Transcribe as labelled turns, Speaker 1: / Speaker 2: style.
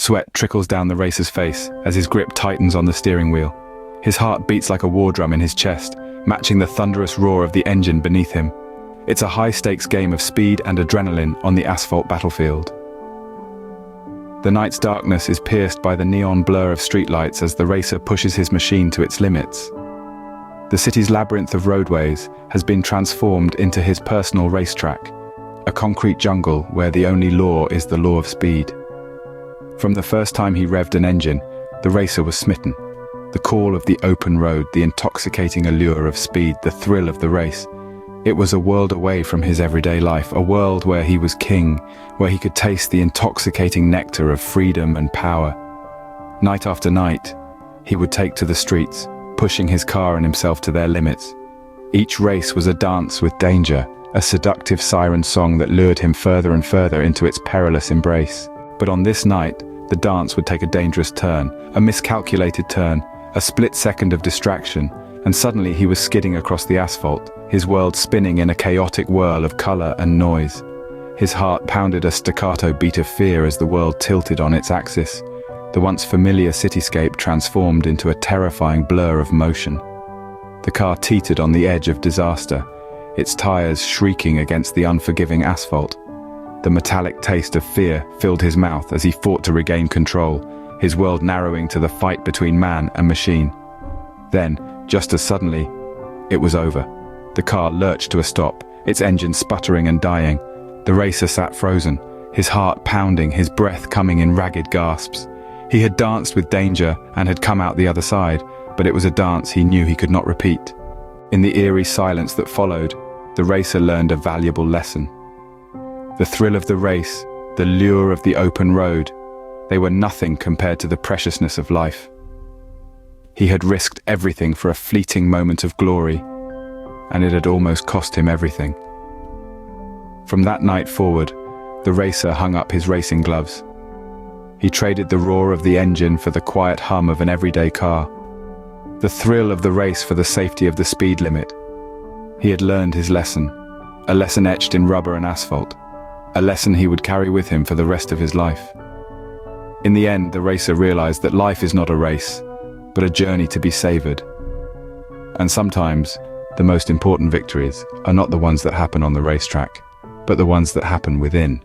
Speaker 1: Sweat trickles down the racer's face as his grip tightens on the steering wheel. His heart beats like a war drum in his chest, matching the thunderous roar of the engine beneath him. It's a high-stakes game of speed and adrenaline on the asphalt battlefield. The night's darkness is pierced by the neon blur of streetlights as the racer pushes his machine to its limits. The city's labyrinth of roadways has been transformed into his personal racetrack, a concrete jungle where the only law is the law of speed. From the first time he revved an engine, the racer was smitten. The call of the open road, the intoxicating allure of speed, the thrill of the race. It was a world away from his everyday life, a world where he was king, where he could taste the intoxicating nectar of freedom and power. Night after night, he would take to the streets, pushing his car and himself to their limits. Each race was a dance with danger, a seductive siren song that lured him further and further into its perilous embrace. But on this night, the dance would take a dangerous turn, a miscalculated turn, a split second of distraction, and suddenly he was skidding across the asphalt, his world spinning in a chaotic whirl of color and noise. His heart pounded a staccato beat of fear as the world tilted on its axis. The once familiar cityscape transformed into a terrifying blur of motion. The car teetered on the edge of disaster, its tires shrieking against the unforgiving asphalt. The metallic taste of fear filled his mouth as he fought to regain control, his world narrowing to the fight between man and machine. Then, just as suddenly, it was over. The car lurched to a stop, its engine sputtering and dying. The racer sat frozen, his heart pounding, his breath coming in ragged gasps. He had danced with danger and had come out the other side, but it was a dance he knew he could not repeat. In the eerie silence that followed, the racer learned a valuable lesson. The thrill of the race, the lure of the open road, they were nothing compared to the preciousness of life. He had risked everything for a fleeting moment of glory, and it had almost cost him everything. From that night forward, the racer hung up his racing gloves. He traded the roar of the engine for the quiet hum of an everyday car, the thrill of the race for the safety of the speed limit. He had learned his lesson, a lesson etched in rubber and asphalt, a lesson he would carry with him for the rest of his life. In the end, the racer realized that life is not a race, but a journey to be savored. And sometimes, the most important victories are not the ones that happen on the racetrack, but the ones that happen within.